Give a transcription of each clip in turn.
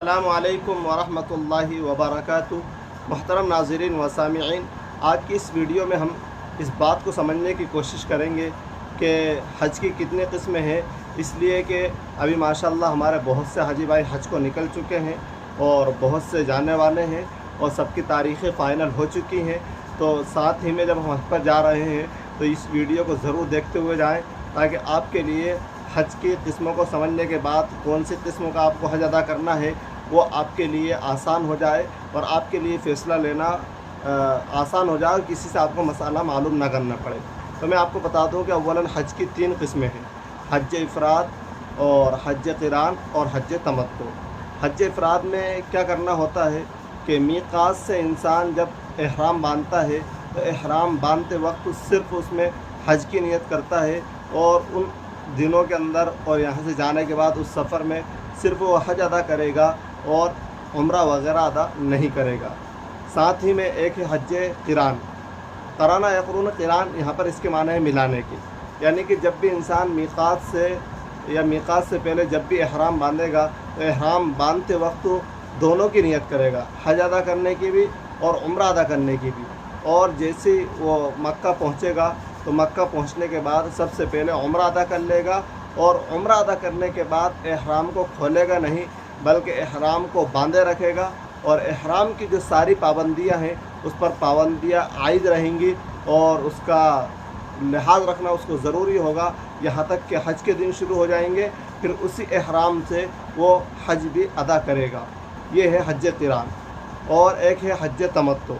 अस्सलामुअलैकुम वरहमतुल्लाहि वबरकातुहू। मुहतरम नाज़रीन व सामिईन, आज की इस वीडियो में हम इस बात को समझने की कोशिश करेंगे कि हज की कितने किस्में हैं। इसलिए कि अभी माशाअल्लाह हमारे बहुत से हाजी भाई हज को निकल चुके हैं और बहुत से जाने वाले हैं और सबकी तारीख़ें फ़ाइनल हो चुकी हैं। तो साथ ही में जब हम हज पर जा रहे हैं तो इस वीडियो को ज़रूर देखते हुए जाएँ, ताकि आपके लिए हज की किस्मों को समझने के बाद कौन सी किस्मों का आपको हज अदा करना है वो आपके लिए आसान हो जाए और आपके लिए फ़ैसला लेना आसान हो जाए, किसी से आपको मसाला मालूम ना करना पड़े। तो मैं आपको बता दूं कि अव्वलन हज की 3 किस्में हैं, हज इफ़राद और हज क़िरान और हज तमत्तु। हज इफ़राद में क्या करना होता है कि मीक़ात से इंसान जब एहराम बांधता है तो एहराम बांधते वक्त सिर्फ़ उसमें हज की नीयत करता है और उन दिनों के अंदर और यहाँ से जाने के बाद उस सफ़र में सिर्फ़ वो हज अदा करेगा और उम्रा वग़ैरह अदा नहीं करेगा। साथ ही में एक है हज क़िरान। क़राना यक़रून क़िरान, यहाँ पर इसके माने है मिलाने की, यानी कि जब भी इंसान मीक़ात से या मीक़ात से पहले जब भी एहराम बांधेगा तो एहराम बांधते वक्त दोनों की नीयत करेगा, हज अदा करने की भी और उम्रा अदा करने की भी। और जैसे वो मक्का पहुँचेगा तो मक्का पहुँचने के बाद सबसे पहले उम्रा अदा कर लेगा और उम्रा अदा करने के बाद एहराम को खोलेगा नहीं, बल्कि एहराम को बांधे रखेगा और एहराम की जो सारी पाबंदियां हैं उस पर पाबंदियां आयद रहेंगी और उसका लिहाज रखना उसको ज़रूरी होगा, यहाँ तक कि हज के दिन शुरू हो जाएंगे, फिर उसी एहराम से वो हज भी अदा करेगा। ये है हज क़िरान। और एक है हज तमत्तु।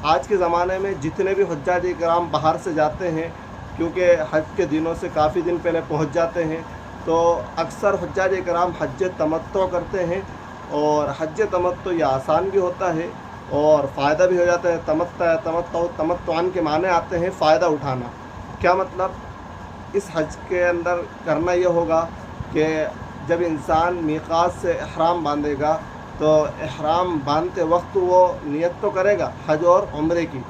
आज के ज़माने में जितने भी हुज्जाज इकराम बाहर से जाते हैं, क्योंकि हज के दिनों से काफ़ी दिन पहले पहुंच जाते हैं, तो अक्सर हुज्जाज इकराम हज तमत्तु करते हैं। और हज तमत्तु ये आसान भी होता है और फ़ायदा भी हो जाता है। तमत्तुअन के माने आते हैं फ़ायदा उठाना। क्या मतलब? इस हज के अंदर करना ये होगा कि जब इंसान मीक़ात से एहराम बांधेगा तो एहराम बांधते वक्त वो नियत तो करेगा हज और उम्रे की,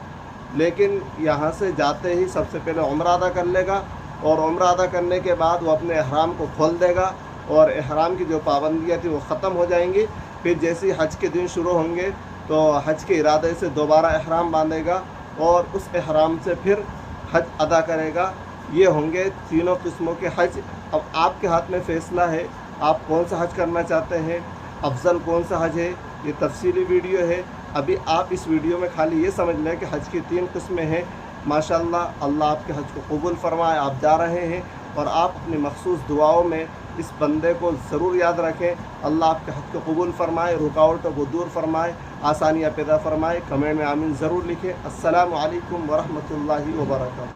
लेकिन यहाँ से जाते ही सबसे पहले उम्रा अदा कर लेगा और उम्रा अदा करने के बाद वो अपने एहराम को खोल देगा और एहराम की जो पाबंदियाँ थी वो ख़त्म हो जाएंगी। फिर जैसे ही हज के दिन शुरू होंगे तो हज के इरादे से दोबारा एहराम बांधेगा और उस एहराम से फिर हज अदा करेगा। ये होंगे तीनों किस्मों के हज। अब आपके हाथ में फ़ैसला है, आप कौन सा हज करना चाहते हैं, अफजल कौन सा हज है। ये तफसीली वीडियो है। अभी आप इस वीडियो में खाली ये समझ लें कि हज की 3 किस्में हैं। माशाअल्लाह, अल्लाह आपके हज को कबूल फरमाए। आप जा रहे हैं और आप अपनी मखसूस दुआओं में इस बंदे को ज़रूर याद रखें। अल्लाह आपके हज को कबूल फरमाए, रुकावटों को दूर फरमाए, आसानियाँ पैदा फरमाए। कमेंट में आमीन ज़रूर लिखें। अस्सलामु अलैकुम वरहमतुल्लाहि वबरकातुहू।